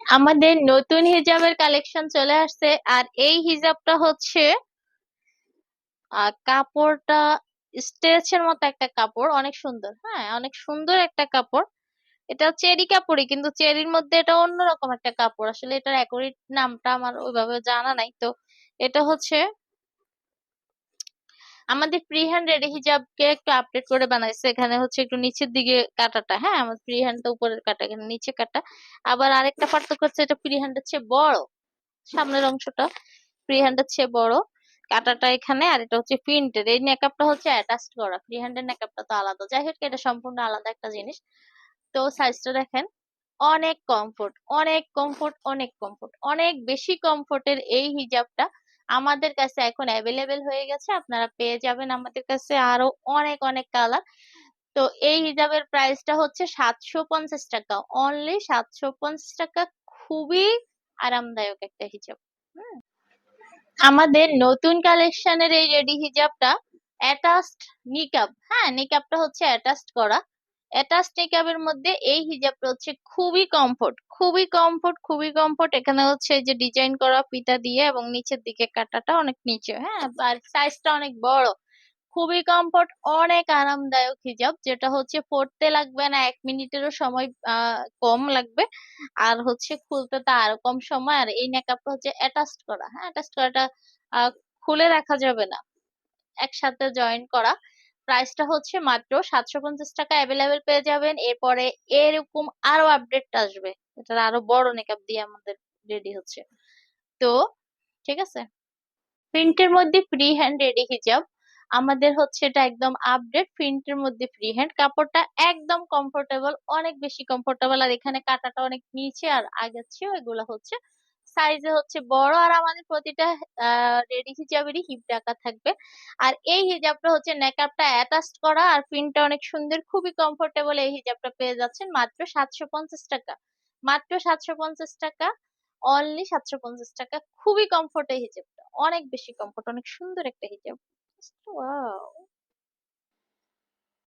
আমাদের নতুন হিজাবের কালেকশন চলে আসছে। আর এই হিজাবটা হচ্ছে কাপড়টা স্ট্রেচের মতো একটা কাপড়, অনেক সুন্দর। হ্যাঁ, অনেক সুন্দর একটা কাপড়। এটা চেরি কাপড়ই, কিন্তু চেরির মধ্যে এটা অন্যরকম একটা কাপড়। আসলে এটার অ্যাকুরেট নামটা আমার ওইভাবে জানা নাই তো। এটা হচ্ছে আমাদের ফ্রি হ্যান্ড রেডি হিজাবকে একটু আপডেট করে বানাইছে। এখানে হচ্ছে একটু নিচের দিকে কাটাটা, হ্যাঁ আমার ফ্রি হ্যান্ডটা উপরের কাটা, এখানে নিচে কাটা। আবার আরেকটা পার্থক্য হচ্ছে এটা ফ্রি হ্যান্ডের চেয়ে বড়, সামনের অংশটা ফ্রি হ্যান্ডের চেয়ে বড় কাটাটা এখানে। আর এটা হচ্ছে প্রিন্টেড, এই নেকআপটা হচ্ছে অ্যাটাচড করা, ফ্রি হ্যান্ডের নেকআপটা তো আলাদা। যাই হোক, এটা সম্পূর্ণ আলাদা একটা জিনিস। তো সাইজটা দেখেন, অনেক কমফোর্ট, অনেক কমফোর্ট, অনেক কমফোর্ট, অনেক বেশি কমফোর্টের এই হিজাবটা আমাদের কাছে এখন অ্যাভেলেবেল হয়ে গেছে। আপনারা পেয়ে যাবেন আমাদের কাছে আরো অনেক অনেক কালার। তো এই হিজাবের প্রাইসটা হচ্ছে 750 টাকা, অনলি 750 টাকা। খুবই আরামদায়ক একটা হিজাব। হুম। আমাদের নতুন কালেকশনের এই রেডি হিজাবটা অ্যাটাচড নিকাব। হ্যাঁ, নিকাবটা হচ্ছে অ্যাটাচড করা। অ্যাটাচড নিকাবের মধ্যে এই হিজাবটা হচ্ছে খুবই কমফোর্ট, খুবই কমফোর্ট, খুবই কমফোর্ট। এখানে হচ্ছে এই যে ডিজাইন করা ফিতা দিয়ে, এবং নিচের দিকে কাটাটা অনেক নিচে, হ্যাঁ, আর সাইজটা অনেক বড়। খুবই কমফোর্ট, অনেক আরামদায়ক হিজাব, যেটা হচ্ছে পরতে লাগবে না 1 মিনিটেরও সময়, কম লাগবে। আর হচ্ছে খুলতে তো আরো কম সময়। আর এই নেকআপটা হচ্ছে অ্যাটাচড করা, হ্যাঁ অ্যাটাচড করাটা খুলে রাখা যাবে না, একসাথে জয়েন করা। প্রাইসটা হচ্ছে মাত্র 750 টাকা, অ্যাভেলেবেল পেয়ে যাবেন। এরপরে এরকম আরো আপডেট আসবে, এটার আরো বড় নেকআপ দিয়ে আমাদের রেডি হচ্ছে। তো ঠিক আছে, প্রিন্টের মধ্যে ফ্রি হ্যান্ড রেডি হিজাব আমাদের হচ্ছে, এটা একদম আপডেট প্রিন্টের মধ্যে ফ্রি হ্যান্ড। কাপড়টা একদম কমফোর্টেবল, অনেক বেশি কমফোর্টেবল। আর এখানে কাটাটা অনেক নিচে আর আগের চেয়ে এগুলা হচ্ছে সাইজে হচ্ছে বড়। আর আমাদের প্রতিটা রেডি হিজাবেরই হিপ রাখা থাকবে। আর এই হিজাবটা হচ্ছে নেকআপটা অ্যাটাচড করা, আর প্রিন্টটা অনেক সুন্দর, খুবই কমফোর্টেবল। এই হিজাবটা পেয়ে যাচ্ছেন মাত্র 750 টাকা, মাত্র 750 টাকা, অনলি 750 টাকা। খুবই কমফোর্ট এই হিজাবটা, অনেক বেশি কমফোর্ট, অনেক সুন্দর একটা হিজাব। ওয়াও।